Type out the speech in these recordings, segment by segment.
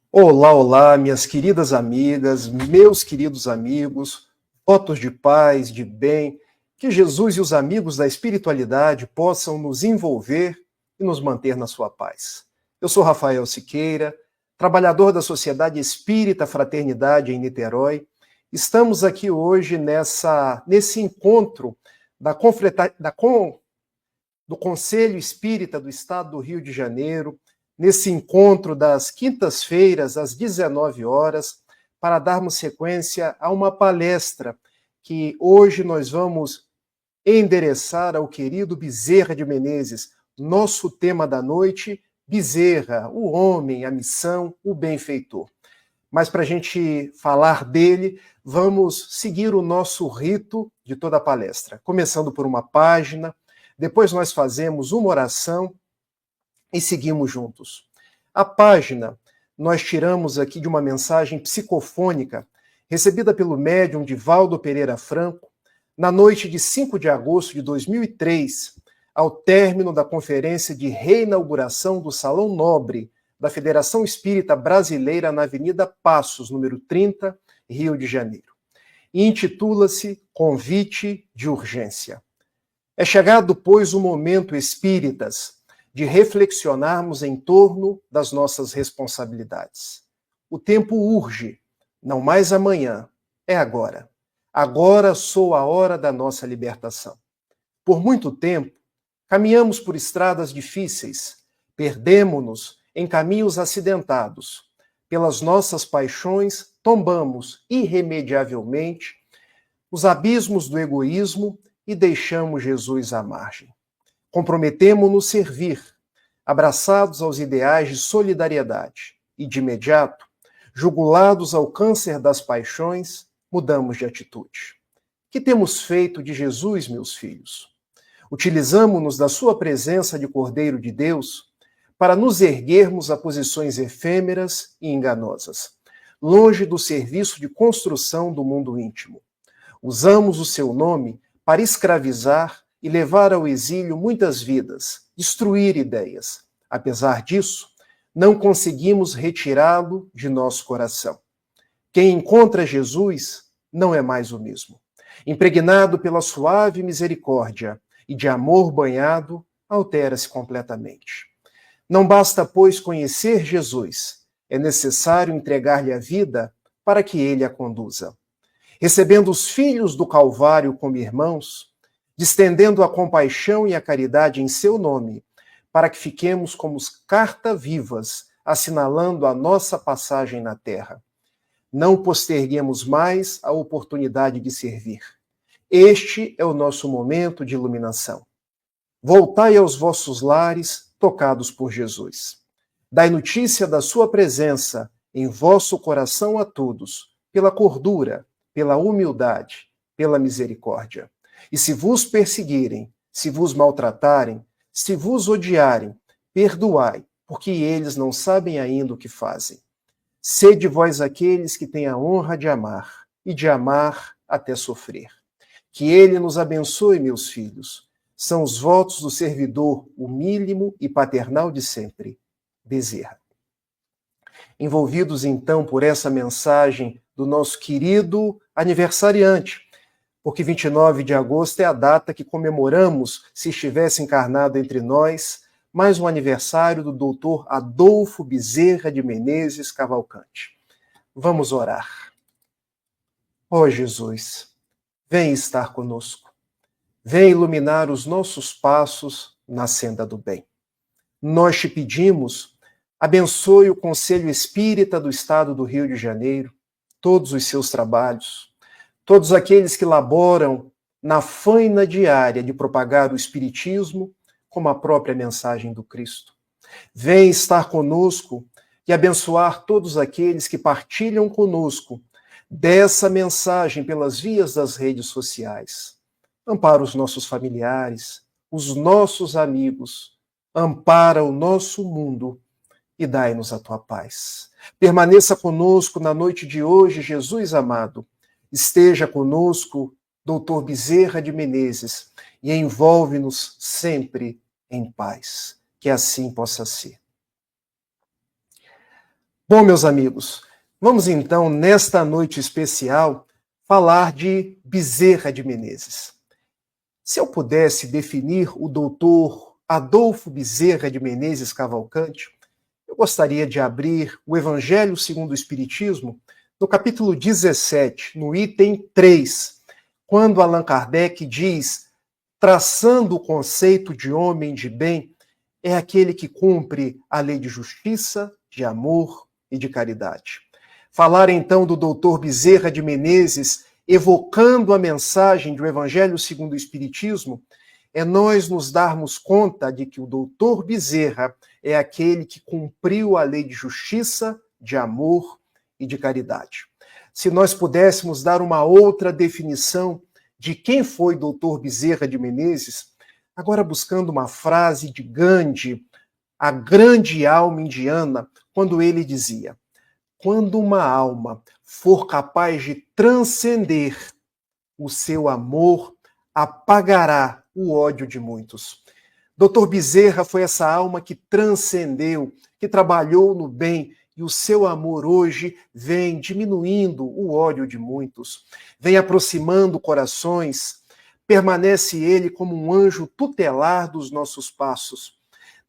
Olá, olá, minhas queridas amigas, meus queridos amigos, votos de paz, de bem, que Jesus e os amigos da espiritualidade possam nos envolver e nos manter na sua paz. Eu sou Rafael Siqueira, trabalhador da Sociedade Espírita Fraternidade em Niterói. Estamos aqui hoje nesse encontro do Conselho Espírita do Estado do Rio de Janeiro, nesse encontro das quintas-feiras, às 19 horas, para darmos sequência a uma palestra que hoje nós vamos endereçar ao querido Bezerra de Menezes. Nosso tema da noite, Bezerra, o homem, a missão, o benfeitor. Mas para a gente falar dele, vamos seguir o nosso rito de toda a palestra, começando por uma página, depois nós fazemos uma oração e seguimos juntos. A página nós tiramos aqui de uma mensagem psicofônica recebida pelo médium Divaldo Pereira Franco na noite de 5 de agosto de 2003, ao término da conferência de reinauguração do Salão Nobre da Federação Espírita Brasileira na Avenida Passos, número 30, Rio de Janeiro. E intitula-se Convite de Urgência. É chegado, pois, o momento, espíritas, de reflexionarmos em torno das nossas responsabilidades. O tempo urge, não mais amanhã, é agora. Agora sou a hora da nossa libertação. Por muito tempo, caminhamos por estradas difíceis, perdemo-nos em caminhos acidentados. Pelas nossas paixões, tombamos irremediavelmente os abismos do egoísmo e deixamos Jesus à margem. Comprometemo-nos servir, abraçados aos ideais de solidariedade, e de imediato, jugulados ao câncer das paixões, mudamos de atitude. Que temos feito de Jesus, meus filhos? Utilizamo-nos da sua presença de Cordeiro de Deus para nos erguermos a posições efêmeras e enganosas, longe do serviço de construção do mundo íntimo. Usamos o seu nome para escravizar e levar ao exílio muitas vidas, destruir ideias. Apesar disso, não conseguimos retirá-lo de nosso coração. Quem encontra Jesus não é mais o mesmo. Impregnado pela suave misericórdia e de amor banhado, altera-se completamente. Não basta, pois, conhecer Jesus, é necessário entregar-lhe a vida para que ele a conduza. Recebendo os filhos do Calvário como irmãos, distendendo a compaixão e a caridade em seu nome, para que fiquemos como cartas vivas, assinalando a nossa passagem na terra. Não posterguemos mais a oportunidade de servir. Este é o nosso momento de iluminação. Voltai aos vossos lares, tocados por Jesus. Dai notícia da sua presença em vosso coração a todos, pela cordura, pela humildade, pela misericórdia. E se vos perseguirem, se vos maltratarem, se vos odiarem, perdoai, porque eles não sabem ainda o que fazem. Sede vós aqueles que têm a honra de amar, e de amar até sofrer. Que ele nos abençoe, meus filhos. São os votos do servidor humílimo e paternal de sempre, Bezerra. Envolvidos, então, por essa mensagem do nosso querido aniversariante, porque 29 de agosto é a data que comemoramos, se estivesse encarnado entre nós, mais um aniversário do doutor Adolfo Bezerra de Menezes Cavalcante. Vamos orar. Ó Jesus, vem estar conosco. Vem iluminar os nossos passos na senda do bem. Nós te pedimos, abençoe o Conselho Espírita do Estado do Rio de Janeiro, todos os seus trabalhos, todos aqueles que laboram na faina diária de propagar o Espiritismo como a própria mensagem do Cristo. Vem estar conosco e abençoar todos aqueles que partilham conosco dessa mensagem pelas vias das redes sociais. Ampara os nossos familiares, os nossos amigos, ampara o nosso mundo e dai-nos a tua paz. Permaneça conosco na noite de hoje, Jesus amado. Esteja conosco, doutor Bezerra de Menezes, e envolve-nos sempre em paz. Que assim possa ser. Bom, meus amigos, vamos então, nesta noite especial, falar de Bezerra de Menezes. Se eu pudesse definir o doutor Adolfo Bezerra de Menezes Cavalcante, eu gostaria de abrir o Evangelho segundo o Espiritismo, no capítulo 17, no item 3, quando Allan Kardec diz, traçando o conceito de homem de bem, é aquele que cumpre a lei de justiça, de amor e de caridade. Falar então do doutor Bezerra de Menezes, evocando a mensagem do Evangelho segundo o Espiritismo, é nós nos darmos conta de que o doutor Bezerra é aquele que cumpriu a lei de justiça, de amor e de caridade. Se nós pudéssemos dar uma outra definição de quem foi doutor Bezerra de Menezes, agora buscando uma frase de Gandhi, a grande alma indiana, quando ele dizia: quando uma alma for capaz de transcender o seu amor, apagará o ódio de muitos. Dr. Bezerra foi essa alma que transcendeu, que trabalhou no bem, e o seu amor hoje vem diminuindo o ódio de muitos, vem aproximando corações, permanece ele como um anjo tutelar dos nossos passos.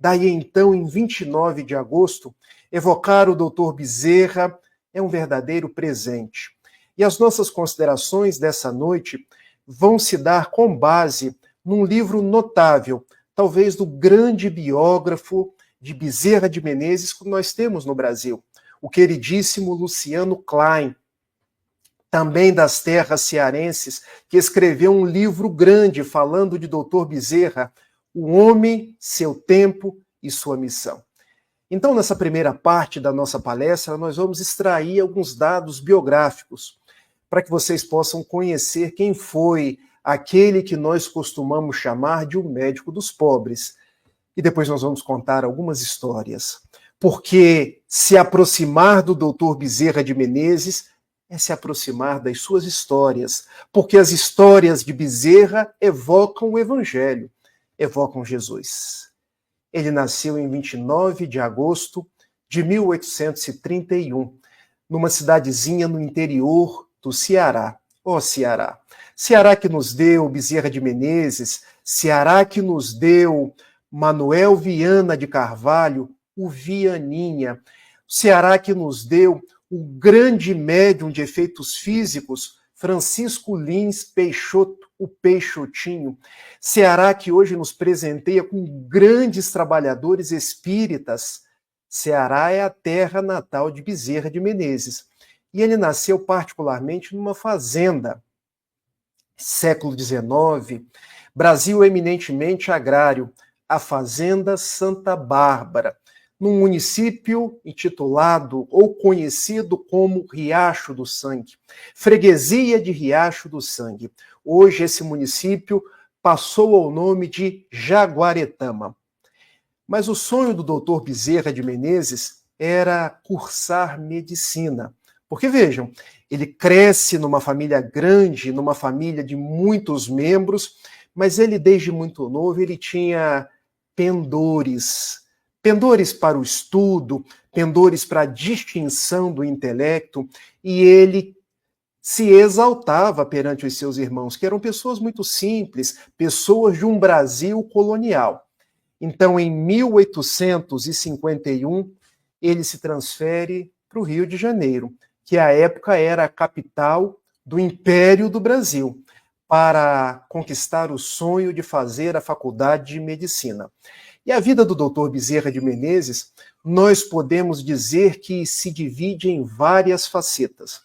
Daí então, em 29 de agosto, evocar o Dr. Bezerra é um verdadeiro presente. E as nossas considerações dessa noite vão se dar com base num livro notável, talvez do grande biógrafo de Bezerra de Menezes que nós temos no Brasil, o queridíssimo Luciano Klein, também das terras cearenses, que escreveu um livro grande falando de Dr. Bezerra, O Homem, Seu Tempo e Sua Missão. Então, nessa primeira parte da nossa palestra, nós vamos extrair alguns dados biográficos para que vocês possam conhecer quem foi aquele que nós costumamos chamar de o médico dos pobres. E depois nós vamos contar algumas histórias. Porque se aproximar do Dr. Bezerra de Menezes é se aproximar das suas histórias. Porque as histórias de Bezerra evocam o Evangelho, evocam Jesus. Ele nasceu em 29 de agosto de 1831, numa cidadezinha no interior do Ceará. Ó Ceará! Ceará que nos deu Bezerra de Menezes, Ceará que nos deu Manuel Viana de Carvalho, o Vianinha, Ceará que nos deu o grande médium de efeitos físicos, Francisco Lins Peixoto, o Peixotinho, Ceará que hoje nos presenteia com grandes trabalhadores espíritas. Ceará é a terra natal de Bezerra de Menezes. E ele nasceu particularmente numa fazenda. Século XIX, Brasil eminentemente agrário, a Fazenda Santa Bárbara, num município intitulado ou conhecido como Riacho do Sangue, freguesia de Riacho do Sangue. Hoje esse município passou ao nome de Jaguaretama. Mas o sonho do doutor Bezerra de Menezes era cursar medicina. Porque vejam, ele cresce numa família grande, numa família de muitos membros, mas ele desde muito novo ele tinha pendores para o estudo, pendores para a distinção do intelecto, e ele se exaltava perante os seus irmãos, que eram pessoas muito simples, pessoas de um Brasil colonial. Então, em 1851, ele se transfere para o Rio de Janeiro, que à época era a capital do Império do Brasil, para conquistar o sonho de fazer a faculdade de medicina. E a vida do Dr. Bezerra de Menezes, nós podemos dizer que se divide em várias facetas,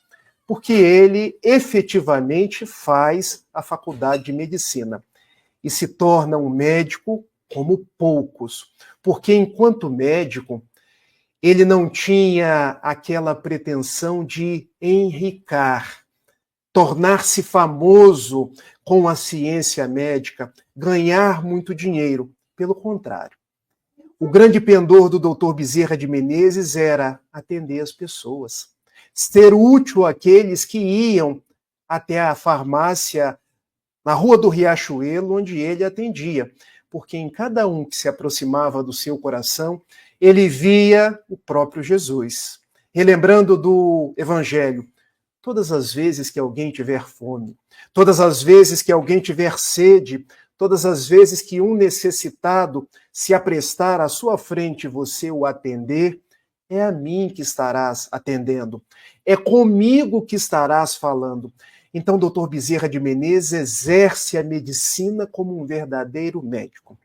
porque ele efetivamente faz a faculdade de medicina e se torna um médico como poucos, porque enquanto médico, ele não tinha aquela pretensão de enricar, tornar-se famoso com a ciência médica, ganhar muito dinheiro. Pelo contrário. O grande pendor do Dr. Bezerra de Menezes era atender as pessoas, ser útil àqueles que iam até a farmácia na Rua do Riachuelo, onde ele atendia, porque em cada um que se aproximava do seu coração, ele via o próprio Jesus. relembrando do Evangelho. Todas as vezes que alguém tiver fome, todas as vezes que alguém tiver sede, todas as vezes que um necessitado se aprestar à sua frente e você o atender, é a mim que estarás atendendo. É comigo que estarás falando. Então, Dr. Bezerra de Menezes exerce a medicina como um verdadeiro médico.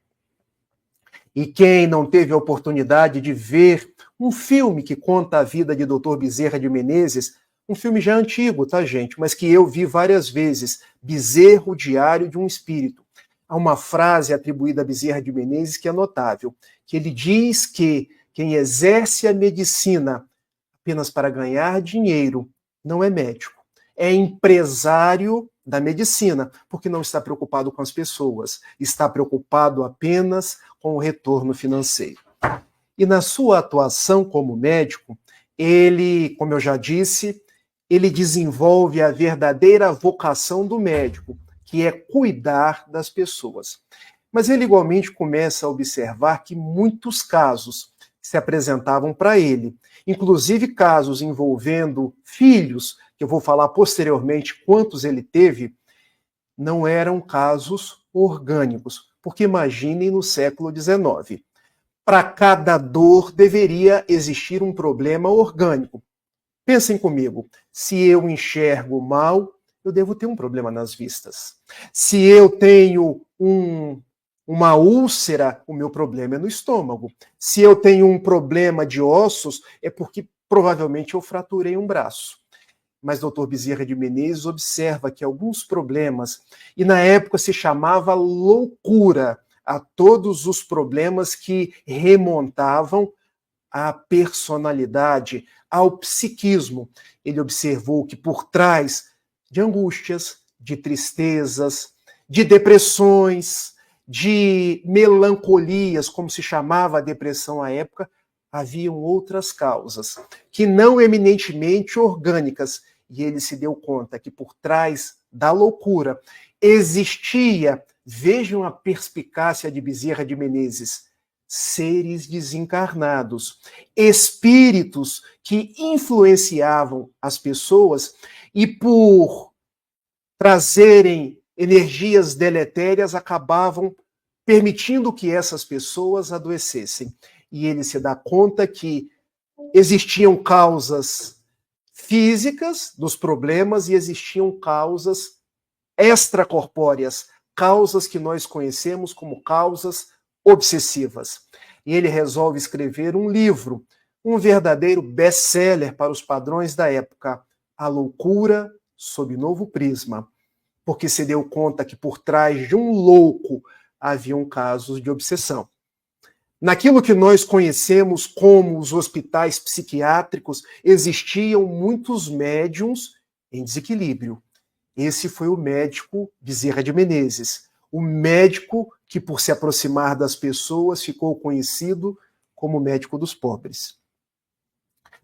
E quem não teve a oportunidade de ver um filme que conta a vida de Dr. Bezerra de Menezes, um filme já antigo, tá, gente? Mas que eu vi várias vezes, Bezerro, Diário de um Espírito. Há uma frase atribuída a Bezerra de Menezes que é notável, que ele diz que quem exerce a medicina apenas para ganhar dinheiro não é médico, é empresário da medicina, porque não está preocupado com as pessoas, está preocupado apenas com o retorno financeiro. E na sua atuação como médico, ele, como eu já disse, ele desenvolve a verdadeira vocação do médico, que é cuidar das pessoas. Mas ele igualmente começa a observar que muitos casos se apresentavam para ele, inclusive casos envolvendo filhos, que eu vou falar posteriormente quantos ele teve, não eram casos orgânicos, porque imaginem no século XIX. Para cada dor deveria existir um problema orgânico. Pensem comigo, se eu enxergo mal, eu devo ter um problema nas vistas. Se eu tenho uma úlcera, o meu problema é no estômago. Se eu tenho um problema de ossos, é porque provavelmente eu fraturei um braço. Mas Dr. Bezerra de Menezes observa que alguns problemas, e na época se chamava loucura a todos os problemas que remontavam à personalidade, ao psiquismo. Ele observou que por trás de angústias, de tristezas, de depressões, de melancolias, como se chamava a depressão à época, haviam outras causas, que não eminentemente orgânicas, e ele se deu conta que por trás da loucura existia, vejam a perspicácia de Bezerra de Menezes, seres desencarnados, espíritos que influenciavam as pessoas e por trazerem energias deletérias acabavam permitindo que essas pessoas adoecessem. E ele se dá conta que existiam causas físicas dos problemas e existiam causas extracorpóreas, causas que nós conhecemos como causas obsessivas. E ele resolve escrever um livro, um verdadeiro best-seller para os padrões da época, A Loucura sob Novo Prisma, porque se deu conta que por trás de um louco haviam casos de obsessão. Naquilo que nós conhecemos como os hospitais psiquiátricos, existiam muitos médiums em desequilíbrio. Esse foi o médico Bezerra de Menezes, o médico que, por se aproximar das pessoas, ficou conhecido como médico dos pobres.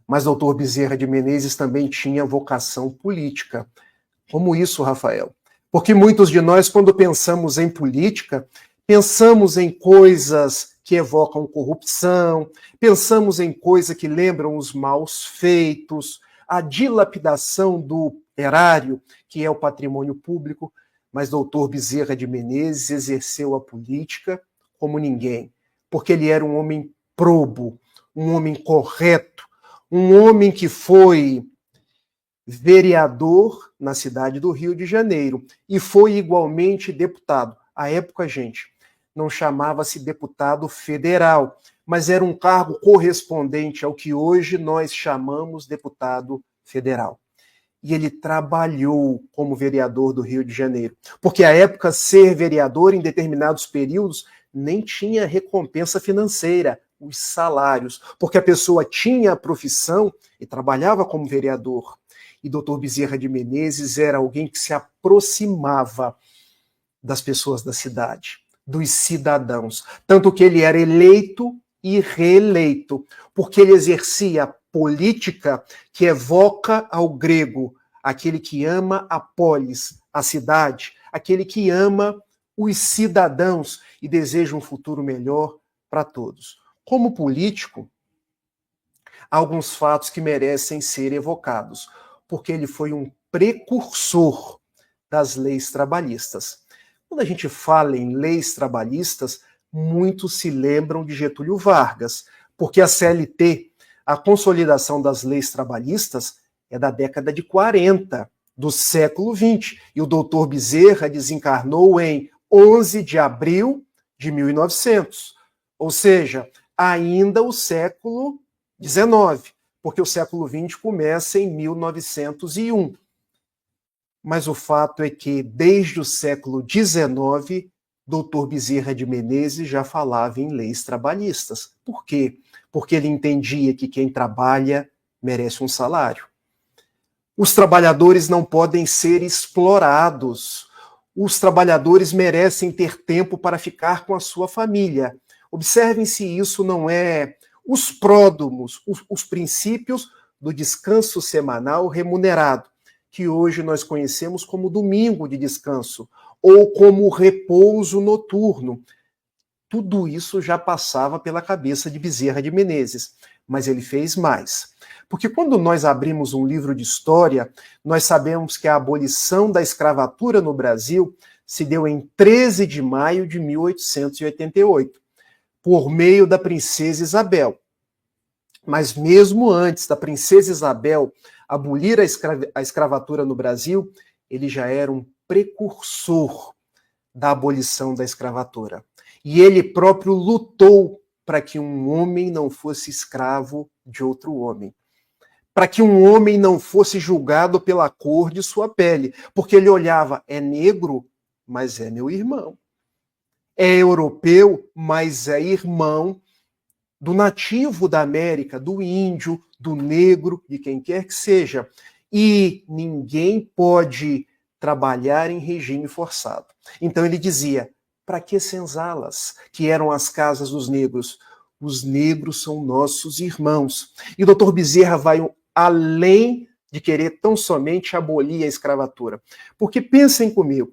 Mas doutor Bezerra de Menezes também tinha vocação política. Como isso, Rafael? Porque muitos de nós, quando pensamos em política, pensamos em coisas que evocam corrupção, pensamos em coisas que lembram os maus feitos, a dilapidação do erário, que é o patrimônio público, mas doutor Bezerra de Menezes exerceu a política como ninguém, porque ele era um homem probo, um homem correto, um homem que foi vereador na cidade do Rio de Janeiro e foi igualmente deputado. À época, gente, não chamava-se deputado federal, mas era um cargo correspondente ao que hoje nós chamamos deputado federal. E ele trabalhou como vereador do Rio de Janeiro, porque à época ser vereador em determinados períodos nem tinha recompensa financeira, os salários, porque a pessoa tinha a profissão e trabalhava como vereador. E doutor Bezerra de Menezes era alguém que se aproximava das pessoas da cidade, dos cidadãos. Tanto que ele era eleito e reeleito, porque ele exercia a política que evoca ao grego aquele que ama a polis, a cidade, aquele que ama os cidadãos e deseja um futuro melhor para todos. Como político, há alguns fatos que merecem ser evocados, porque ele foi um precursor das leis trabalhistas. Quando a gente fala em leis trabalhistas, muitos se lembram de Getúlio Vargas, porque a CLT, a consolidação das leis trabalhistas, é da década de 40, do século XX. E o doutor Bezerra desencarnou em 11 de abril de 1900. Ou seja, ainda o século XIX, porque o século XX começa em 1901. Mas o fato é que, desde o século XIX, doutor Bezerra de Menezes já falava em leis trabalhistas. Por quê? Porque ele entendia que quem trabalha merece um salário. Os trabalhadores não podem ser explorados. Os trabalhadores merecem ter tempo para ficar com a sua família. Observem se isso não é os pródromos, os princípios do descanso semanal remunerado, que hoje nós conhecemos como domingo de descanso, ou como repouso noturno. Tudo isso já passava pela cabeça de Bezerra de Menezes, mas ele fez mais. Porque quando nós abrimos um livro de história, nós sabemos que a abolição da escravatura no Brasil se deu em 13 de maio de 1888, por meio da princesa Isabel. Mas mesmo antes da princesa Isabel abolir a escravatura no Brasil, ele já era um precursor da abolição da escravatura. E ele próprio lutou para que um homem não fosse escravo de outro homem. Para que um homem não fosse julgado pela cor de sua pele. Porque ele olhava, é negro, mas é meu irmão. É europeu, mas é irmão do nativo da América, do índio, do negro, de quem quer que seja. E ninguém pode trabalhar em regime forçado. Então ele dizia, para que senzalas, que eram as casas dos negros? Os negros são nossos irmãos. E o doutor Bezerra vai além de querer tão somente abolir a escravatura. Porque pensem comigo,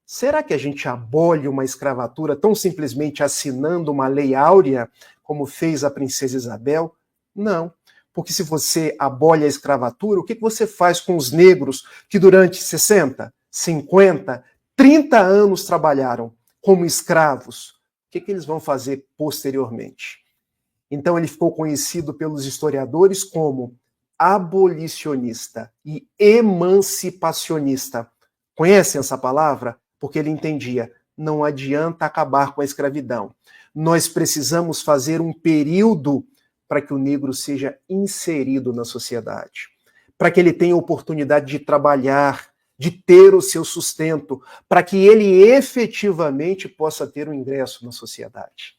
será que a gente abole uma escravatura tão simplesmente assinando uma lei áurea, como fez a princesa Isabel? Não. Porque se você abole a escravatura, o que você faz com os negros que durante 60, 50, 30 anos trabalharam como escravos? O que eles vão fazer posteriormente? Então ele ficou conhecido pelos historiadores como abolicionista e emancipacionista. Conhecem essa palavra? Porque ele entendia, não adianta acabar com a escravidão. Nós precisamos fazer um período para que o negro seja inserido na sociedade, para que ele tenha oportunidade de trabalhar, de ter o seu sustento, para que ele efetivamente possa ter um ingresso na sociedade.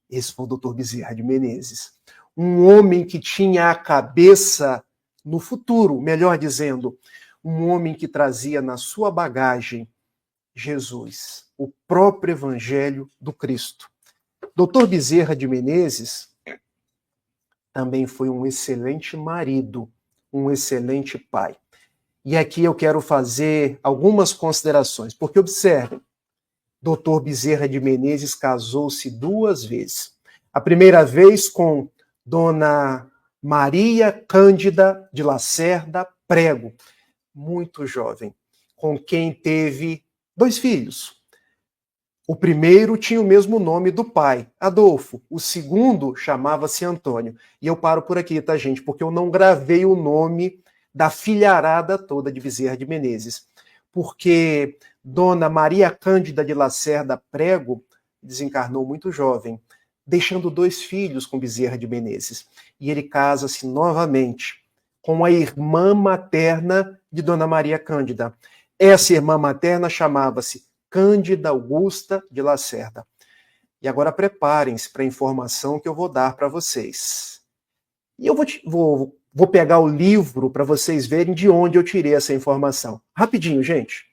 Esse foi o doutor Bezerra de Menezes. Um homem que tinha a cabeça no futuro, melhor dizendo, um homem que trazia na sua bagagem Jesus, o próprio Evangelho do Cristo. Doutor Bezerra de Menezes também foi um excelente marido, um excelente pai. E aqui eu quero fazer algumas considerações, porque observe, doutor Bezerra de Menezes casou-se 2 vezes. A primeira vez com Dona Maria Cândida de Lacerda Prego, muito jovem, com quem teve 2 filhos. O primeiro tinha o mesmo nome do pai, Adolfo. O segundo chamava-se Antônio. E eu paro por aqui, tá, gente? Porque eu não gravei o nome da filharada toda de Bezerra de Menezes. Porque Dona Maria Cândida de Lacerda Prego desencarnou muito jovem, deixando 2 filhos com Bezerra de Menezes. E ele casa-se novamente com a irmã materna de Dona Maria Cândida. Essa irmã materna chamava-se Cândida Augusta de Lacerda. E agora preparem-se para a informação que eu vou dar para vocês. E eu vou pegar o livro para vocês verem de onde eu tirei essa informação. Rapidinho, gente.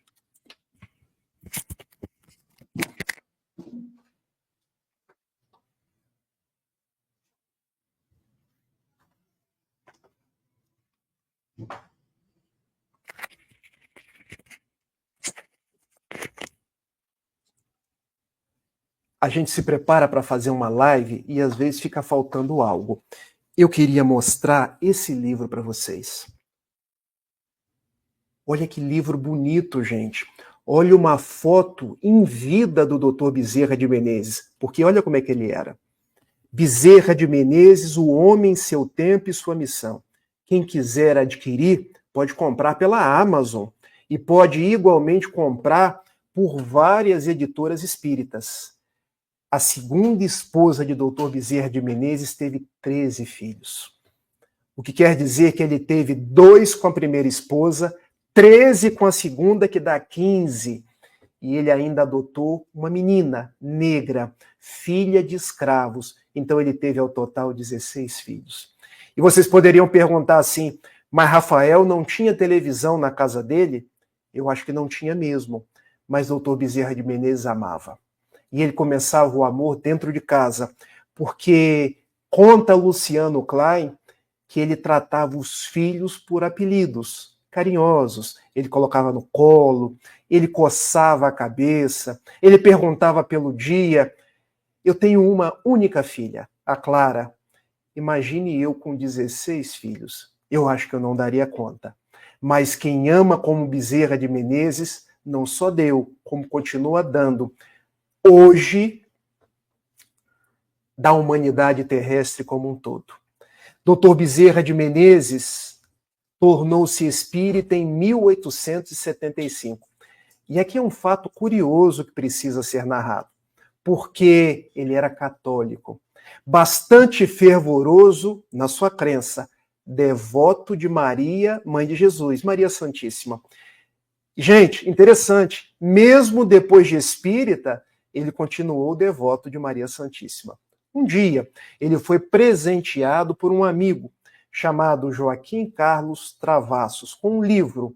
A gente se prepara para fazer uma live e às vezes fica faltando algo. eu queria mostrar esse livro para vocês. Olha que livro bonito, gente. Olha uma foto em vida do Dr. Bezerra de Menezes, porque olha como é que ele era. Bezerra de Menezes, o homem, seu tempo e sua missão. Quem quiser adquirir, pode comprar pela Amazon e pode igualmente comprar por várias editoras espíritas. A segunda esposa de Dr. Bezerra de Menezes teve 13 filhos. O que quer dizer que ele teve 2 com a primeira esposa, 13 com a segunda, que dá 15. E ele ainda adotou uma menina negra, filha de escravos. Então ele teve ao total 16 filhos. E vocês poderiam perguntar assim, mas Rafael não tinha televisão na casa dele? Eu acho que não tinha mesmo. Mas Dr. Bezerra de Menezes amava. E ele começava o amor dentro de casa, porque conta Luciano Klein que ele tratava os filhos por apelidos carinhosos. Ele colocava no colo, ele coçava a cabeça, ele perguntava pelo dia. Eu tenho uma única filha, a Clara. Imagine eu com 16 filhos. Eu acho que eu não daria conta. Mas quem ama como Bezerra de Menezes não só deu, como continua dando. Hoje, da humanidade terrestre como um todo. Dr. Bezerra de Menezes tornou-se espírita em 1875. E aqui é um fato curioso que precisa ser narrado, porque ele era católico, bastante fervoroso na sua crença, devoto de Maria, mãe de Jesus, Maria Santíssima. Gente, interessante, mesmo depois de espírita, ele continuou devoto de Maria Santíssima. Um dia, ele foi presenteado por um amigo chamado Joaquim Carlos Travassos, com um livro,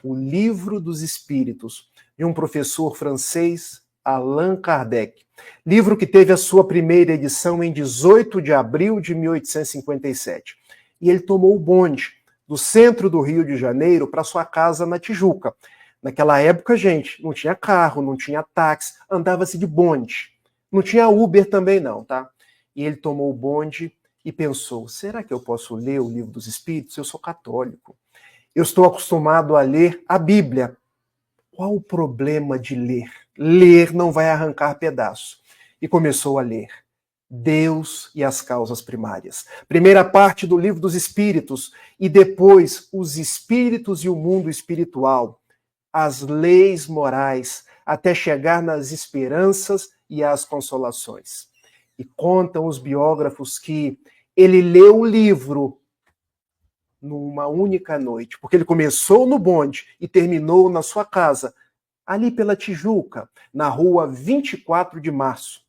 O Livro dos Espíritos, de um professor francês, Allan Kardec. Livro que teve a sua primeira edição em 18 de abril de 1857. E ele tomou o bonde do centro do Rio de Janeiro para sua casa na Tijuca. Naquela época, gente, não tinha carro, não tinha táxi, andava-se de bonde. Não tinha Uber também não, tá? E ele tomou o bonde e pensou, será que eu posso ler o Livro dos Espíritos? Eu sou católico. Eu estou acostumado a ler a Bíblia. Qual o problema de ler? Ler não vai arrancar pedaço. E começou a ler. Deus e as causas primárias. Primeira parte do Livro dos Espíritos e depois os espíritos e o mundo espiritual, as leis morais, até chegar nas esperanças e as consolações. E contam os biógrafos que ele leu o livro numa única noite, porque ele começou no bonde e terminou na sua casa, ali pela Tijuca, na rua 24 de março.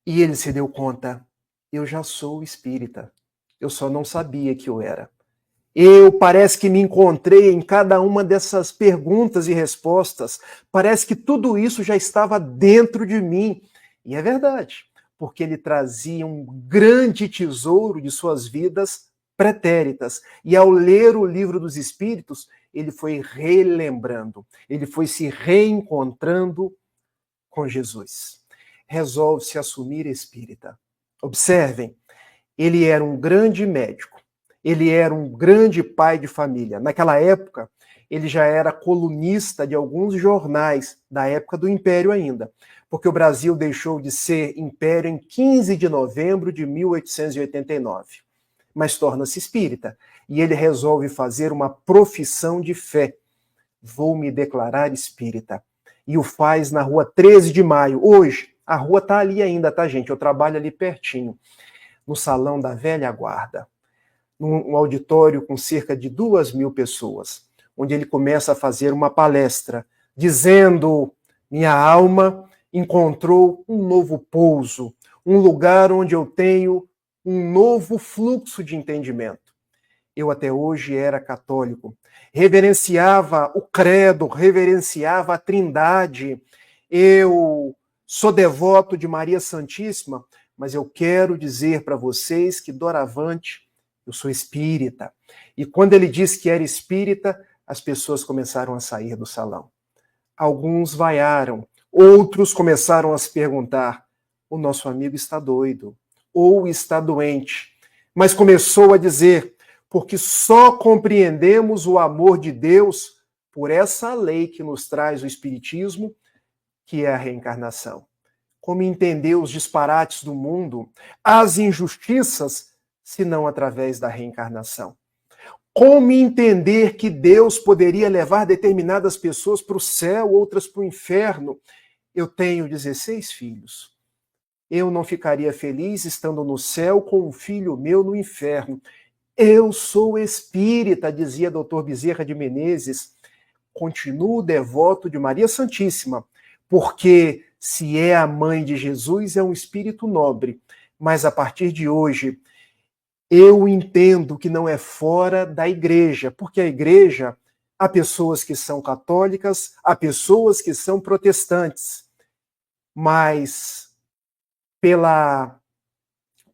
E ele se deu conta, eu já sou espírita, eu só não sabia que eu era. Eu parece que me encontrei em cada uma dessas perguntas e respostas, parece que tudo isso já estava dentro de mim. E é verdade, porque ele trazia um grande tesouro de suas vidas pretéritas. E ao ler o Livro dos Espíritos, ele foi relembrando, ele foi se reencontrando com Jesus. Resolve se assumir espírita. Observem, ele era um grande médico, ele era um grande pai de família. Naquela época, ele já era colunista de alguns jornais, da época do Império ainda, porque o Brasil deixou de ser império em 15 de novembro de 1889. Mas torna-se espírita, e ele resolve fazer uma profissão de fé. Vou me declarar espírita. E o faz na rua 13 de maio. Hoje, a rua está ali ainda, tá, gente? Eu trabalho ali pertinho, no Salão da Velha Guarda, num auditório com cerca de 2.000 pessoas, onde ele começa a fazer uma palestra, dizendo, minha alma encontrou um novo pouso, um lugar onde eu tenho um novo fluxo de entendimento. Eu até hoje era católico, reverenciava o credo, reverenciava a Trindade, eu sou devoto de Maria Santíssima, mas eu quero dizer para vocês que, doravante, eu sou espírita. E quando ele disse que era espírita, as pessoas começaram a sair do salão. Alguns vaiaram, outros começaram a se perguntar, o nosso amigo está doido, ou está doente. Mas começou a dizer: porque só compreendemos o amor de Deus por essa lei que nos traz o Espiritismo, que é a reencarnação. Como entender os disparates do mundo, as injustiças, se não através da reencarnação? Como entender que Deus poderia levar determinadas pessoas para o céu, outras para o inferno? Eu tenho 16 filhos. Eu não ficaria feliz estando no céu com um filho meu no inferno. Eu sou espírita, dizia Dr. Bezerra de Menezes. Continuo devoto de Maria Santíssima, porque se é a mãe de Jesus, é um espírito nobre. Mas a partir de hoje, eu entendo que não é fora da igreja, porque a igreja, há pessoas que são católicas, há pessoas que são protestantes, mas pela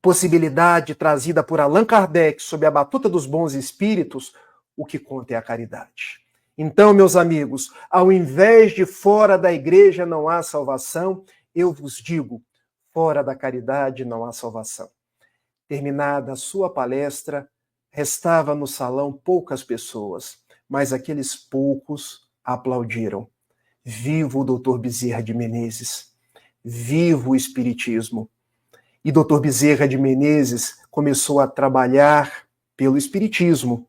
possibilidade trazida por Allan Kardec sob a batuta dos bons espíritos, o que conta é a caridade. Então, meus amigos, ao invés de fora da igreja não há salvação, eu vos digo, fora da caridade não há salvação. Terminada a sua palestra, restava no salão poucas pessoas, mas aqueles poucos aplaudiram. Viva o Dr. Bezerra de Menezes! Viva o Espiritismo! E Dr. Bezerra de Menezes começou a trabalhar pelo Espiritismo.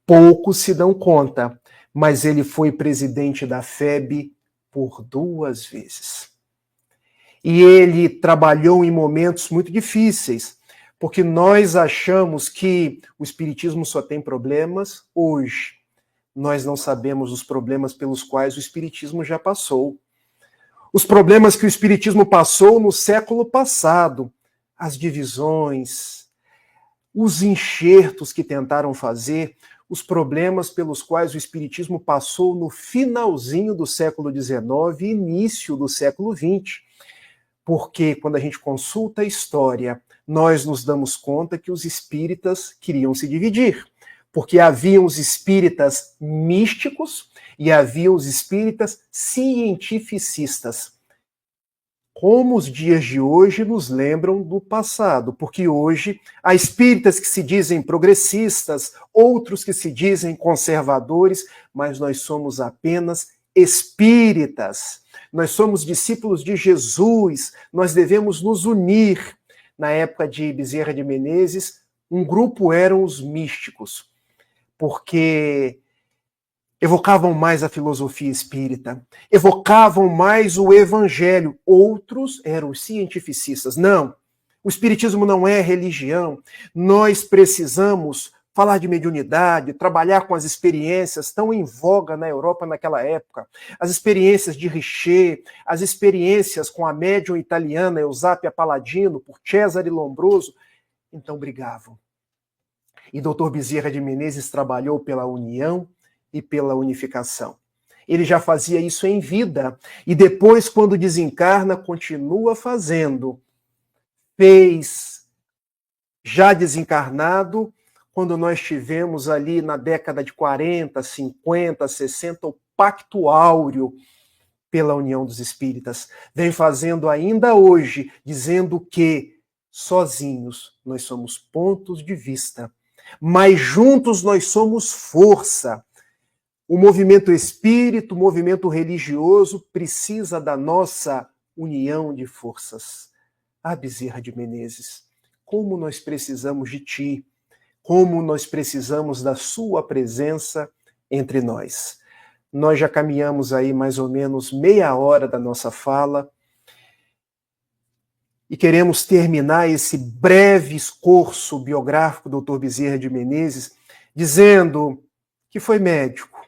Poucos se dão conta, mas ele foi presidente da FEB por 2 vezes. E ele trabalhou em momentos muito difíceis, porque nós achamos que o Espiritismo só tem problemas hoje. Nós não sabemos os problemas pelos quais o Espiritismo já passou. Os problemas que o Espiritismo passou no século passado, as divisões, os enxertos que tentaram fazer, os problemas pelos quais o Espiritismo passou no finalzinho do século XIX e início do século XX. Porque quando a gente consulta a história, nós nos damos conta que os espíritas queriam se dividir. Porque haviam os espíritas místicos e haviam os espíritas cientificistas. Como os dias de hoje nos lembram do passado, porque hoje há espíritas que se dizem progressistas, outros que se dizem conservadores, mas nós somos apenas espíritas. Nós somos discípulos de Jesus, nós devemos nos unir. Na época de Bezerra de Menezes, um grupo eram os místicos, porque evocavam mais a filosofia espírita, evocavam mais o evangelho. Outros eram os cientificistas. Não, o espiritismo não é religião. Nós precisamos falar de mediunidade, trabalhar com as experiências tão em voga na Europa naquela época. As experiências de Richer, as experiências com a médium italiana Eusapia Palladino, por Cesare Lombroso. Então brigavam. E Dr. Bezerra de Menezes trabalhou pela união e pela unificação. Ele já fazia isso em vida, e depois, quando desencarna, continua fazendo. Fez, já desencarnado, quando nós tivemos ali na década de 40, 50, 60, o Pacto Áureo pela União dos Espíritas. Vem fazendo ainda hoje, dizendo que sozinhos nós somos pontos de vista, mas juntos nós somos força. O movimento espírita, o movimento religioso precisa da nossa união de forças. Bezerra de Menezes, como nós precisamos de ti, como nós precisamos da sua presença entre nós. Nós já caminhamos aí mais ou menos meia hora da nossa fala e queremos terminar esse breve escorço biográfico do Dr. Bezerra de Menezes dizendo que foi médico,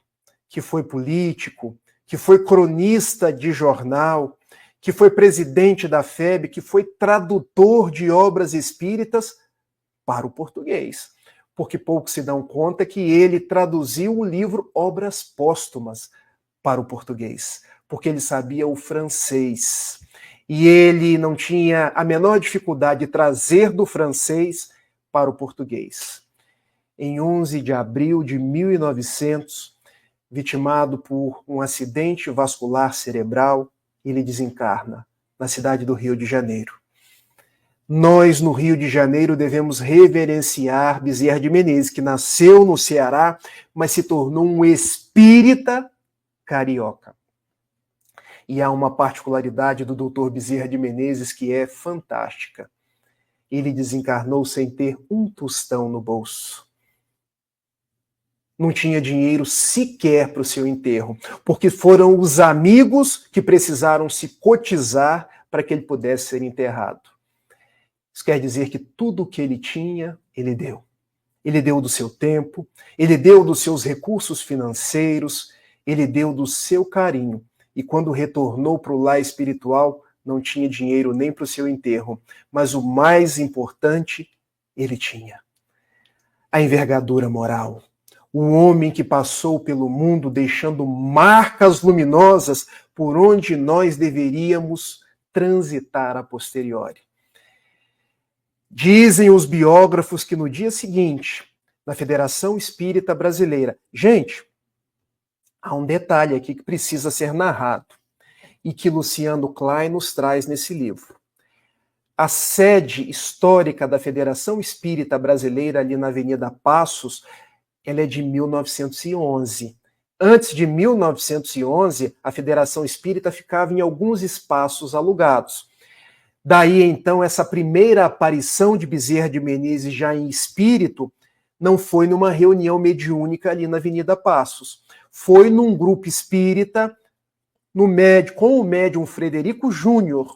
que foi político, que foi cronista de jornal, que foi presidente da FEB, que foi tradutor de obras espíritas para o português. Porque poucos se dão conta que ele traduziu o livro Obras Póstumas para o português, porque ele sabia o francês. E ele não tinha a menor dificuldade de trazer do francês para o português. Em 11 de abril de 1900, vitimado por um acidente vascular cerebral, ele desencarna na cidade do Rio de Janeiro. Nós, no Rio de Janeiro, devemos reverenciar Bezerra de Menezes, que nasceu no Ceará, mas se tornou um espírita carioca. E há uma particularidade do Dr. Bezerra de Menezes que é fantástica. Ele desencarnou sem ter um tostão no bolso. Não tinha dinheiro sequer para o seu enterro, porque foram os amigos que precisaram se cotizar para que ele pudesse ser enterrado. Isso quer dizer que tudo o que ele tinha, ele deu. Ele deu do seu tempo, ele deu dos seus recursos financeiros, ele deu do seu carinho. E quando retornou para o lar espiritual, não tinha dinheiro nem para o seu enterro. Mas o mais importante, ele tinha. A envergadura moral. O homem que passou pelo mundo deixando marcas luminosas por onde nós deveríamos transitar a posteriori. Dizem os biógrafos que no dia seguinte, na Federação Espírita Brasileira, gente, há um detalhe aqui que precisa ser narrado e que Luciano Klein nos traz nesse livro. A sede histórica da Federação Espírita Brasileira, ali na Avenida Passos, ela é de 1911. Antes de 1911, a Federação Espírita ficava em alguns espaços alugados. Daí, então, essa primeira aparição de Bezerra de Menezes já em espírito não foi numa reunião mediúnica ali na Avenida Passos. Foi num grupo espírita com o médium Frederico Júnior,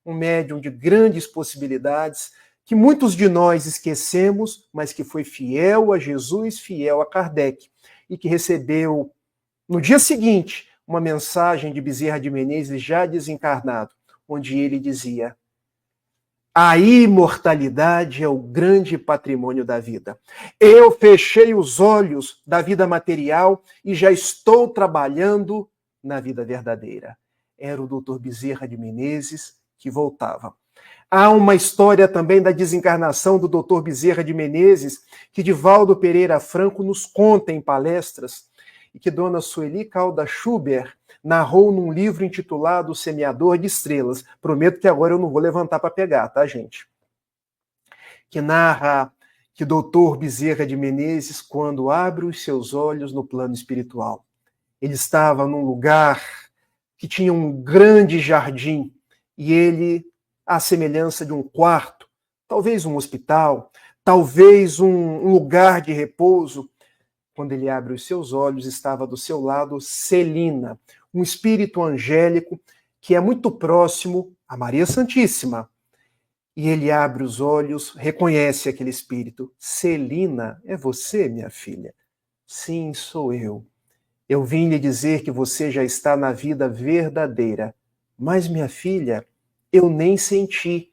um médium de grandes possibilidades, que muitos de nós esquecemos, mas que foi fiel a Jesus, fiel a Kardec, e que recebeu, no dia seguinte, uma mensagem de Bezerra de Menezes já desencarnado, onde ele dizia: a imortalidade é o grande patrimônio da vida. Eu fechei os olhos da vida material e já estou trabalhando na vida verdadeira. Era o Dr. Bezerra de Menezes que voltava. Há uma história também da desencarnação do Dr. Bezerra de Menezes, que Divaldo Pereira Franco nos conta em palestras, e que Dona Sueli Calda Schubert narrou num livro intitulado O Semeador de Estrelas. Prometo que agora eu não vou levantar para pegar, tá, gente? Que narra que Dr. Bezerra de Menezes, quando abre os seus olhos no plano espiritual, ele estava num lugar que tinha um grande jardim e ele, à semelhança de um quarto, talvez um hospital, talvez um lugar de repouso, quando ele abre os seus olhos, estava do seu lado Celina, um espírito angélico que é muito próximo a Maria Santíssima. E ele abre os olhos, reconhece aquele espírito. Celina, é você, minha filha? Sim, sou eu. Eu vim lhe dizer que você já está na vida verdadeira. Mas, minha filha, eu nem senti.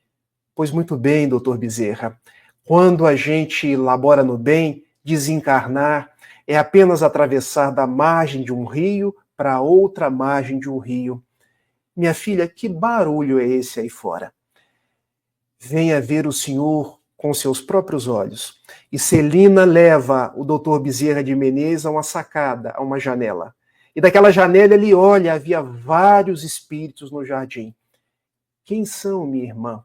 Pois muito bem, doutor Bezerra. Quando a gente labora no bem, desencarnar é apenas atravessar da margem de um rio para outra margem de um rio. Minha filha, que barulho é esse aí fora? Venha ver o senhor com seus próprios olhos. E Celina leva o doutor Bezerra de Menezes a uma sacada, a uma janela. E daquela janela ele olha, havia vários espíritos no jardim. Quem são, minha irmã?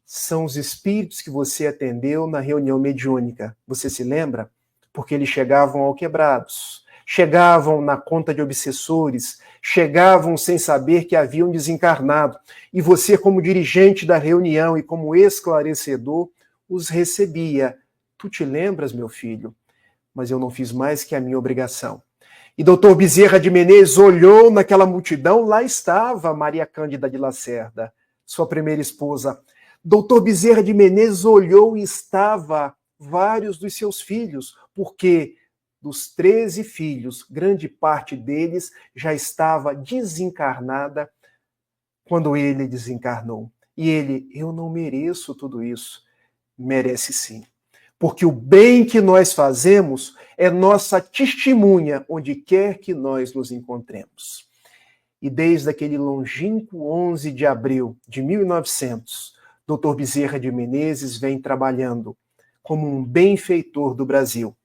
São os espíritos que você atendeu na reunião mediúnica. Você se lembra? Porque eles chegavam ao quebrados, chegavam na conta de obsessores, chegavam sem saber que haviam desencarnado. E você, como dirigente da reunião e como esclarecedor, os recebia. Tu te lembras, meu filho? Mas eu não fiz mais que a minha obrigação. E doutor Bezerra de Menezes olhou naquela multidão, lá estava Maria Cândida de Lacerda, sua primeira esposa. Doutor Bezerra de Menezes olhou e estava vários dos seus filhos, porque dos 13 filhos, grande parte deles já estava desencarnada quando ele desencarnou. E ele, eu não mereço tudo isso. Merece sim. Porque o bem que nós fazemos é nossa testemunha onde quer que nós nos encontremos. E desde aquele longínquo 11 de abril de 1900, Dr. Bezerra de Menezes vem trabalhando como um benfeitor do Brasil,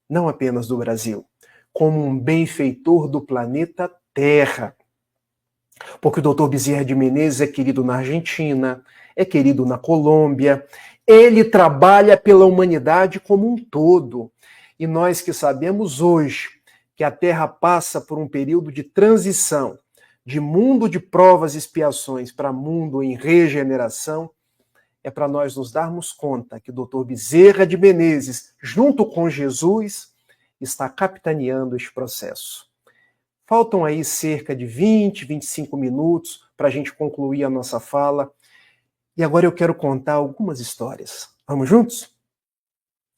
não apenas do Brasil, como um benfeitor do planeta Terra. Porque o doutor Bezerra de Menezes é querido na Argentina, é querido na Colômbia. Ele trabalha pela humanidade como um todo. E nós que sabemos hoje que a Terra passa por um período de transição, de mundo de provas e expiações para mundo em regeneração, é para nós nos darmos conta que o doutor Bezerra de Menezes, junto com Jesus, está capitaneando este processo. Faltam aí cerca de 20, 25 minutos para a gente concluir a nossa fala. E agora eu quero contar algumas histórias. Vamos juntos?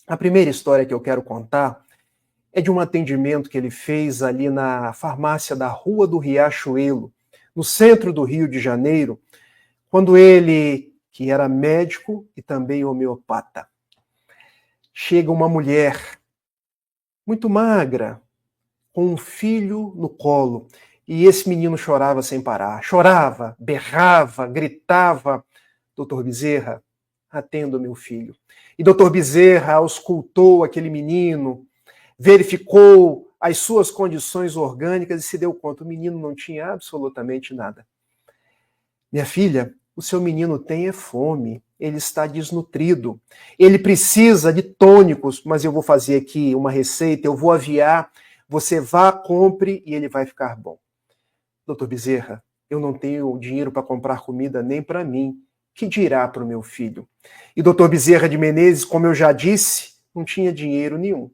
A primeira história que eu quero contar é de um atendimento que ele fez ali na farmácia da Rua do Riachuelo, no centro do Rio de Janeiro, quando ele, que era médico e também homeopata, chega uma mulher muito magra, com um filho no colo, e esse menino chorava sem parar. Chorava, berrava, gritava: doutor Bezerra, atenda o meu filho. E doutor Bezerra auscultou aquele menino, verificou as suas condições orgânicas e se deu conta, o menino não tinha absolutamente nada. Minha filha, o seu menino tem fome, ele está desnutrido, ele precisa de tônicos, mas eu vou fazer aqui uma receita, eu vou aviar, você vá, compre e ele vai ficar bom. Doutor Bezerra, eu não tenho dinheiro para comprar comida nem para mim, que dirá para o meu filho? E doutor Bezerra de Menezes, como eu já disse, não tinha dinheiro nenhum.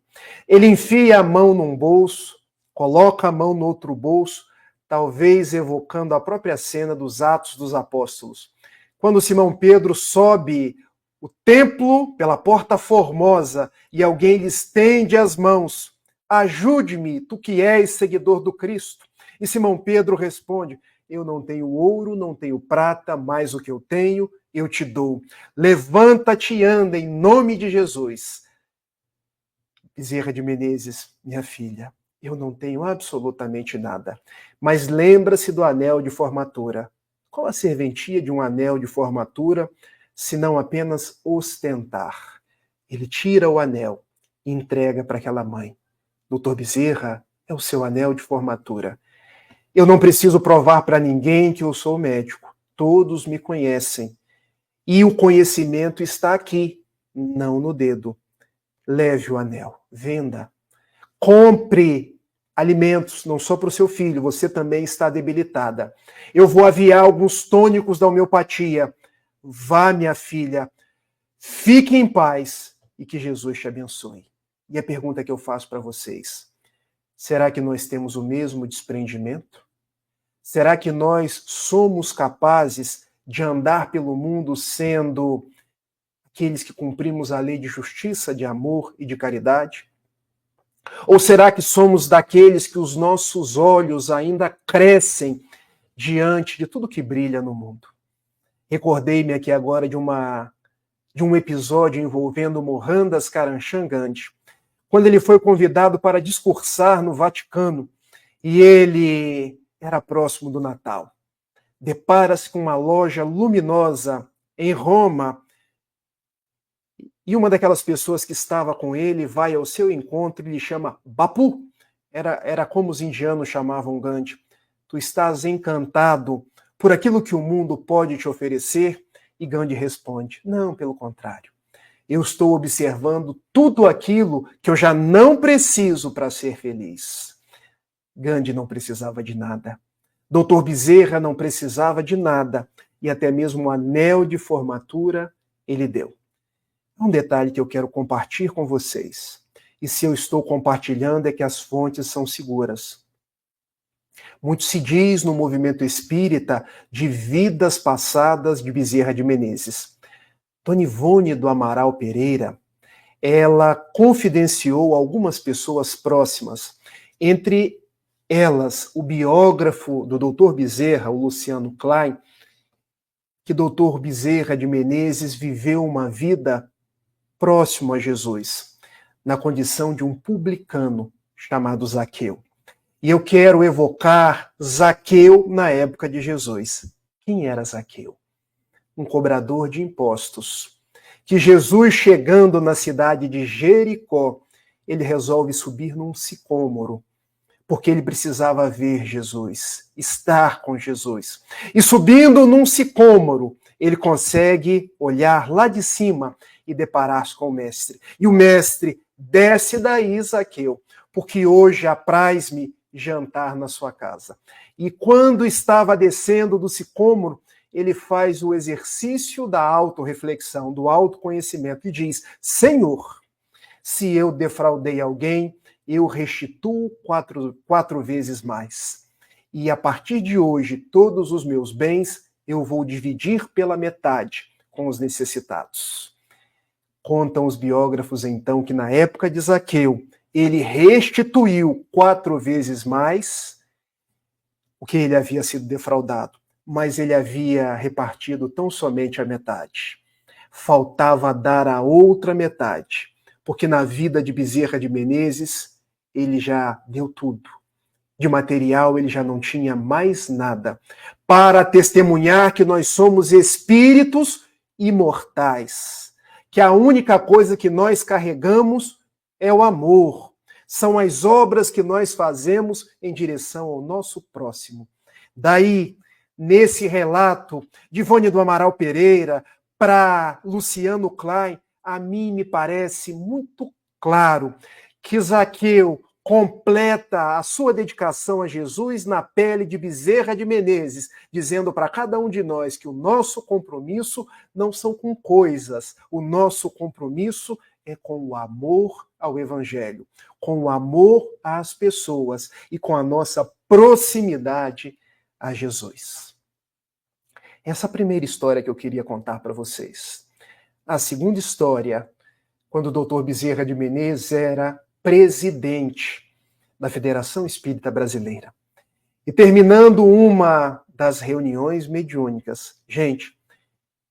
Ele enfia a mão num bolso, coloca a mão no outro bolso, talvez evocando a própria cena dos Atos dos Apóstolos. Quando Simão Pedro sobe o templo pela porta formosa e alguém lhe estende as mãos: ajude-me, tu que és seguidor do Cristo. E Simão Pedro responde: eu não tenho ouro, não tenho prata, mas o que eu tenho, eu te dou. Levanta-te e anda em nome de Jesus. Bezerra de Menezes, minha filha, eu não tenho absolutamente nada. Mas lembra-se do anel de formatura. Qual a serventia de um anel de formatura, se não apenas ostentar? Ele tira o anel e entrega para aquela mãe. Doutor Bezerra, é o seu anel de formatura. Eu não preciso provar para ninguém que eu sou médico. Todos me conhecem. E o conhecimento está aqui, não no dedo. Leve o anel, venda. Compre alimentos, não só para o seu filho, você também está debilitada. Eu vou aviar alguns tônicos da homeopatia. Vá, minha filha, fique em paz e que Jesus te abençoe. E a pergunta que eu faço para vocês: será que nós temos o mesmo desprendimento? Será que nós somos capazes de andar pelo mundo sendo aqueles que cumprimos a lei de justiça, de amor e de caridade? Ou será que somos daqueles que os nossos olhos ainda crescem diante de tudo que brilha no mundo? Recordei-me aqui agora de um episódio envolvendo Mohandas Karamchand Gandhi, quando ele foi convidado para discursar no Vaticano, e ele era próximo do Natal. Depara-se com uma loja luminosa em Roma, e uma daquelas pessoas que estava com ele vai ao seu encontro e lhe chama Bapu. Era como os indianos chamavam Gandhi. Tu estás encantado por aquilo que o mundo pode te oferecer? E Gandhi responde: não, pelo contrário. Eu estou observando tudo aquilo que eu já não preciso para ser feliz. Gandhi não precisava de nada. Doutor Bezerra não precisava de nada. E até mesmo um anel de formatura ele deu. Um detalhe que eu quero compartilhar com vocês. E se eu estou compartilhando é que as fontes são seguras. Muito se diz no movimento espírita de vidas passadas de Bezerra de Menezes. Dona Ivone do Amaral Pereira, ela confidenciou a algumas pessoas próximas, entre elas o biógrafo do Dr. Bezerra, o Luciano Klein, que Dr. Bezerra de Menezes viveu uma vida próximo a Jesus, na condição de um publicano chamado Zaqueu. E eu quero evocar Zaqueu na época de Jesus. Quem era Zaqueu? Um cobrador de impostos, que Jesus, chegando na cidade de Jericó, ele resolve subir num sicômoro, porque ele precisava ver Jesus, estar com Jesus. E subindo num sicômoro, ele consegue olhar lá de cima e deparar-se com o mestre. E o mestre: desce daí, Zaqueu, porque hoje apraz-me jantar na sua casa. E quando estava descendo do sicômoro, ele faz o exercício da autorreflexão, do autoconhecimento, e diz: Senhor, se eu defraudei alguém, eu restituo quatro vezes mais. E a partir de hoje, todos os meus bens eu vou dividir pela metade com os necessitados. Contam os biógrafos, então, que na época de Zaqueu, ele restituiu 4 vezes mais o que ele havia sido defraudado, mas ele havia repartido tão somente a metade. Faltava dar a outra metade, porque na vida de Bezerra de Menezes, ele já deu tudo. De material, ele já não tinha mais nada, para testemunhar que nós somos espíritos imortais, que a única coisa que nós carregamos é o amor, são as obras que nós fazemos em direção ao nosso próximo. Daí, nesse relato de Ivone do Amaral Pereira para Luciano Klein, a mim me parece muito claro que Zaqueu completa a sua dedicação a Jesus na pele de Bezerra de Menezes, dizendo para cada um de nós que o nosso compromisso não são com coisas, o nosso compromisso é com o amor ao Evangelho, com o amor às pessoas e com a nossa proximidade a Jesus. Essa é a primeira história que eu queria contar para vocês. A segunda história, quando o doutor Bezerra de Menezes era presidente da Federação Espírita Brasileira. E terminando uma das reuniões mediúnicas, gente,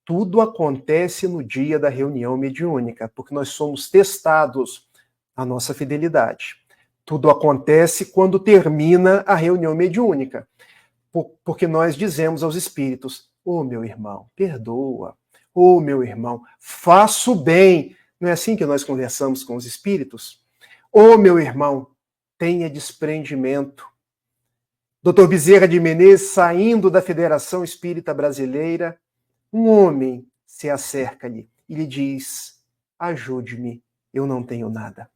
tudo acontece no dia da reunião mediúnica, porque nós somos testados a nossa fidelidade. Tudo acontece quando termina a reunião mediúnica, porque nós dizemos aos espíritos: ô meu irmão, perdoa, ô meu irmão, faça o bem. Não é assim que nós conversamos com os espíritos? Ô meu irmão, tenha desprendimento. Dr. Bezerra de Menezes, saindo da Federação Espírita Brasileira, um homem se acerca-lhe e lhe diz: ajude-me, eu não tenho nada.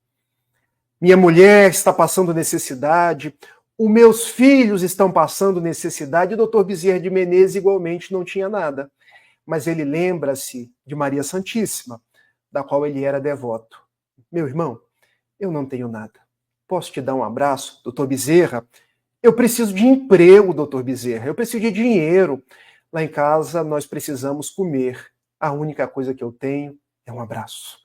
Minha mulher está passando necessidade, os meus filhos estão passando necessidade, e o Dr. Bezerra de Menezes igualmente não tinha nada. Mas ele lembra-se de Maria Santíssima, da qual ele era devoto. Meu irmão, eu não tenho nada. Posso te dar um abraço, doutor Bezerra? Eu preciso de emprego, doutor Bezerra. Eu preciso de dinheiro. Lá em casa nós precisamos comer. A única coisa que eu tenho é um abraço.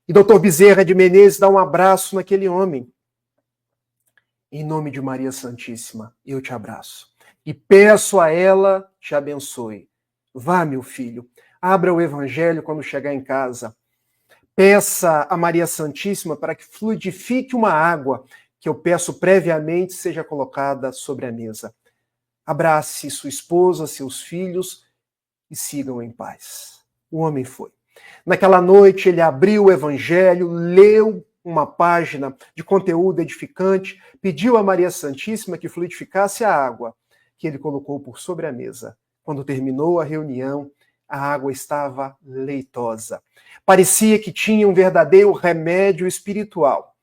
E doutor Bezerra de Menezes dá um abraço naquele homem. Em nome de Maria Santíssima, eu te abraço. E peço a ela, te abençoe. Vá, meu filho, abra o evangelho quando chegar em casa. Peça a Maria Santíssima para que fluidifique uma água que eu peço previamente seja colocada sobre a mesa. Abrace sua esposa, seus filhos e sigam em paz. O homem foi. Naquela noite ele abriu o evangelho, leu uma página de conteúdo edificante, pediu a Maria Santíssima que fluidificasse a água que ele colocou por sobre a mesa. Quando terminou a reunião, a água estava leitosa. Parecia que tinha um verdadeiro remédio espiritual.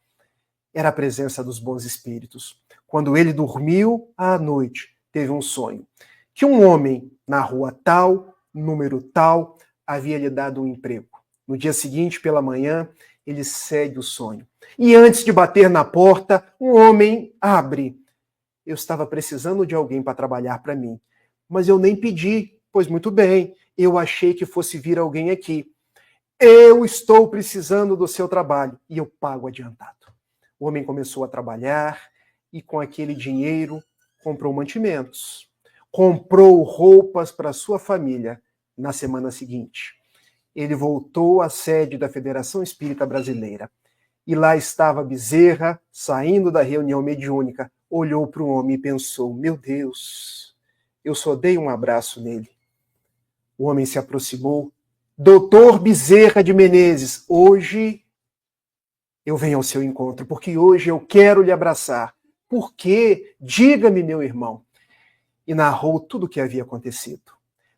Era a presença dos bons espíritos. Quando ele dormiu à noite, teve um sonho. Que um homem na rua tal, número tal, havia lhe dado um emprego. No dia seguinte, pela manhã, ele segue o sonho. E antes de bater na porta, um homem abre. Eu estava precisando de alguém para trabalhar para mim, mas eu nem pedi. Pois muito bem, eu achei que fosse vir alguém aqui. Eu estou precisando do seu trabalho e eu pago adiantado. O homem começou a trabalhar e com aquele dinheiro comprou mantimentos, comprou roupas para sua família. Na semana seguinte, ele voltou à sede da Federação Espírita Brasileira e lá estava Bezerra, saindo da reunião mediúnica, olhou para o homem e pensou: meu Deus, eu só dei um abraço nele. O homem se aproximou. Doutor Bezerra de Menezes, hoje eu venho ao seu encontro, porque hoje eu quero lhe abraçar, Por quê? Diga-me, meu irmão. E narrou tudo o que havia acontecido.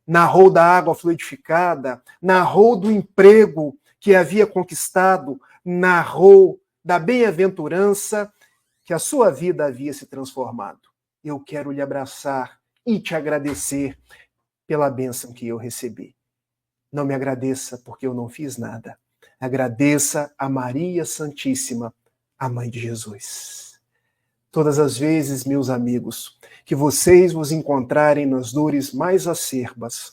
Narrou da água fluidificada, narrou do emprego que havia conquistado, narrou da bem-aventurança que a sua vida havia se transformado. Eu quero lhe abraçar e te agradecer pela bênção que eu recebi. Não me agradeça porque eu não fiz nada. Agradeça a Maria Santíssima, a Mãe de Jesus. Todas as vezes, meus amigos, que vocês vos encontrarem nas dores mais acerbas,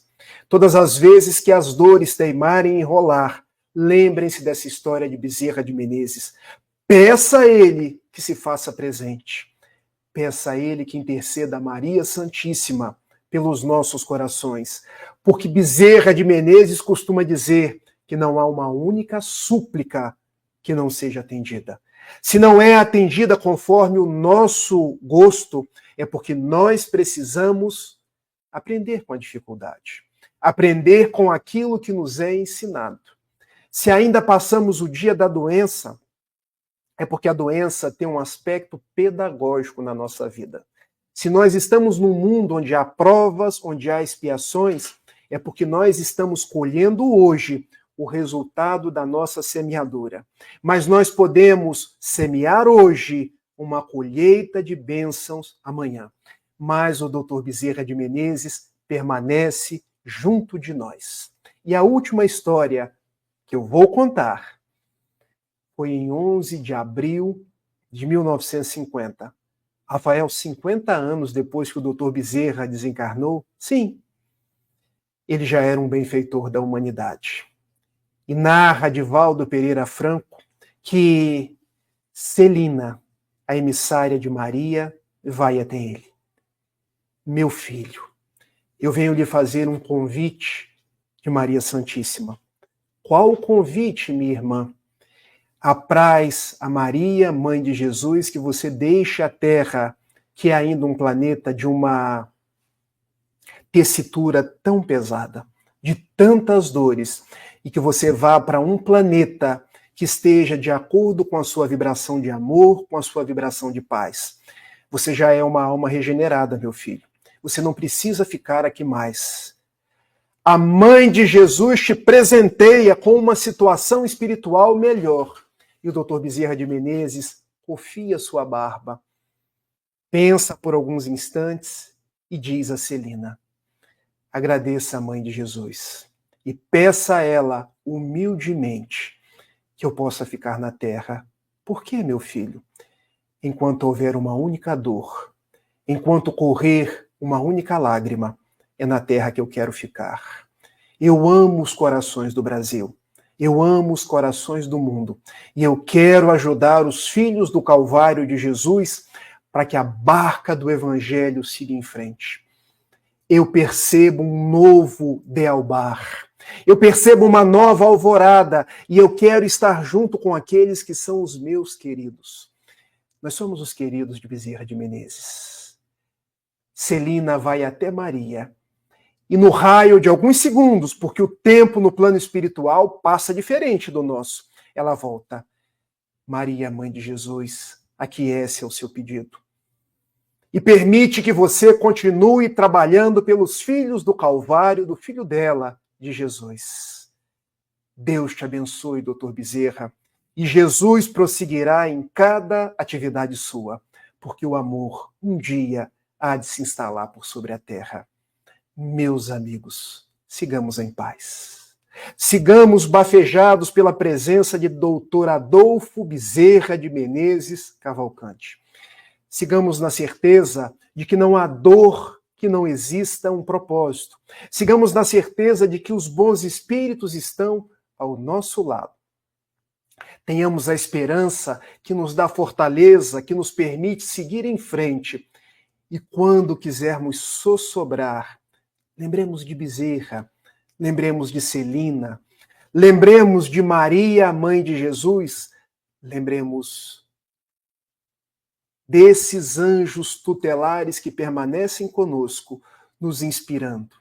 todas as vezes que as dores teimarem em enrolar, lembrem-se dessa história de Bezerra de Menezes. Peça a ele que se faça presente. Peça a ele que interceda a Maria Santíssima pelos nossos corações. Porque Bezerra de Menezes costuma dizer que não há uma única súplica que não seja atendida. Se não é atendida conforme o nosso gosto, é porque nós precisamos aprender com a dificuldade. Aprender com aquilo que nos é ensinado. Se ainda passamos o dia da doença, é porque a doença tem um aspecto pedagógico na nossa vida. Se nós estamos num mundo onde há provas, onde há expiações, é porque nós estamos colhendo hoje o resultado da nossa semeadura. Mas nós podemos semear hoje uma colheita de bênçãos amanhã. Mas o Dr. Bezerra de Menezes permanece junto de nós. E a última história que eu vou contar foi em 11 de abril de 1950. Rafael, 50 anos depois que o Dr. Bezerra desencarnou, sim, ele já era um benfeitor da humanidade. E narra Divaldo Pereira Franco que Celina, a emissária de Maria, vai até ele. Meu filho, eu venho lhe fazer um convite de Maria Santíssima. Qual o convite, minha irmã? Apraz a Maria, Mãe de Jesus, que você deixe a Terra, que é ainda um planeta de uma tessitura tão pesada, de tantas dores, e que você vá para um planeta que esteja de acordo com a sua vibração de amor, com a sua vibração de paz. Você já é uma alma regenerada, meu filho. Você não precisa ficar aqui mais. A Mãe de Jesus te presenteia com uma situação espiritual melhor. E o Dr. Bezerra de Menezes confia sua barba, pensa por alguns instantes e diz a Celina: agradeça a Mãe de Jesus e peça a ela humildemente que eu possa ficar na terra. Por quê, meu filho? Enquanto houver uma única dor, enquanto correr uma única lágrima, é na terra que eu quero ficar. Eu amo os corações do Brasil. Eu amo os corações do mundo. E eu quero ajudar os filhos do Calvário de Jesus para que a barca do Evangelho siga em frente. Eu percebo um novo Dealbar. Eu percebo uma nova alvorada. E eu quero estar junto com aqueles que são os meus queridos. Nós somos os queridos de Bezerra de Menezes. Celina vai até Maria. E no raio de alguns segundos, porque o tempo no plano espiritual passa diferente do nosso, ela volta. Maria, Mãe de Jesus, aquece ao seu pedido. E permite que você continue trabalhando pelos filhos do Calvário, do filho dela, de Jesus. Deus te abençoe, Dr. Bezerra, e Jesus prosseguirá em cada atividade sua, porque o amor um dia há de se instalar por sobre a terra. Meus amigos, sigamos em paz. Sigamos bafejados pela presença de Dr. Adolfo Bezerra de Menezes Cavalcante. Sigamos na certeza de que não há dor que não exista um propósito. Sigamos na certeza de que os bons espíritos estão ao nosso lado. Tenhamos a esperança que nos dá fortaleza, que nos permite seguir em frente. E quando quisermos sossobrar, lembremos de Bezerra, lembremos de Celina, lembremos de Maria, Mãe de Jesus, lembremos desses anjos tutelares que permanecem conosco, nos inspirando.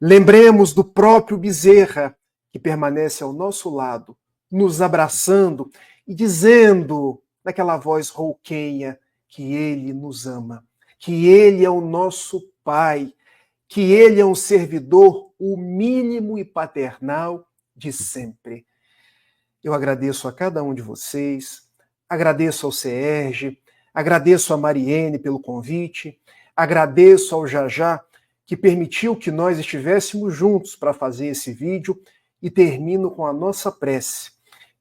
Lembremos do próprio Bezerra, que permanece ao nosso lado, nos abraçando e dizendo, naquela voz rouquenha, que Ele nos ama, que Ele é o nosso Pai, que Ele é um servidor, o mínimo e paternal de sempre. Eu agradeço a cada um de vocês, agradeço ao Serge, agradeço a Mariene pelo convite, agradeço ao Jajá, que permitiu que nós estivéssemos juntos para fazer esse vídeo, e termino com a nossa prece,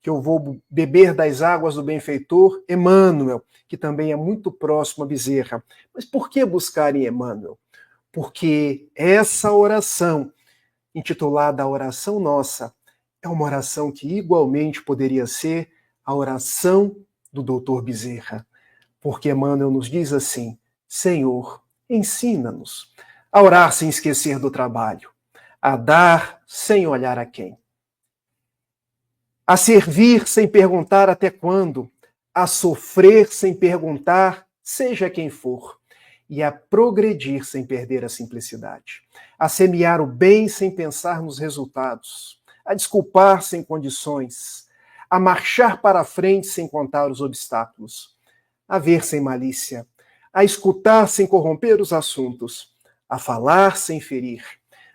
que eu vou beber das águas do benfeitor Emmanuel, que também é muito próximo a Bezerra. Mas por que buscar em Emmanuel? Porque essa oração, intitulada a Oração Nossa, é uma oração que igualmente poderia ser a oração do Dr. Bezerra. Porque Emmanuel nos diz assim: Senhor, ensina-nos a orar sem esquecer do trabalho, a dar sem olhar a quem, a servir sem perguntar até quando, a sofrer sem perguntar, seja quem for, e a progredir sem perder a simplicidade, a semear o bem sem pensar nos resultados, a desculpar sem condições, a marchar para a frente sem contar os obstáculos, a ver sem malícia, a escutar sem corromper os assuntos, a falar sem ferir,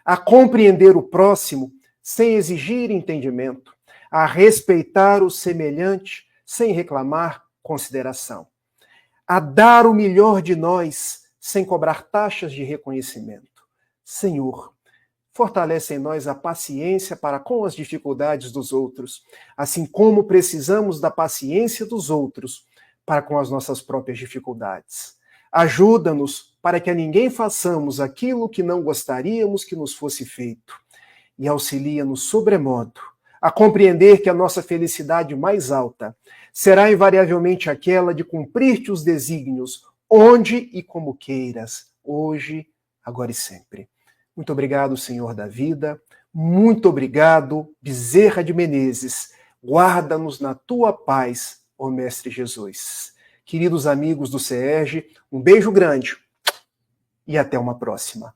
a compreender o próximo sem exigir entendimento, a respeitar o semelhante sem reclamar consideração, a dar o melhor de nós sem cobrar taxas de reconhecimento. Senhor, fortalece em nós a paciência para com as dificuldades dos outros, assim como precisamos da paciência dos outros para com as nossas próprias dificuldades. Ajuda-nos para que a ninguém façamos aquilo que não gostaríamos que nos fosse feito, e auxilia-nos sobremodo a compreender que a nossa felicidade mais alta será invariavelmente aquela de cumprir-te os desígnios, onde e como queiras, hoje, agora e sempre. Muito obrigado, Senhor da vida. Muito obrigado, Bezerra de Menezes. Guarda-nos na tua paz, ó Mestre Jesus. Queridos amigos do CERJ, um beijo grande e até uma próxima.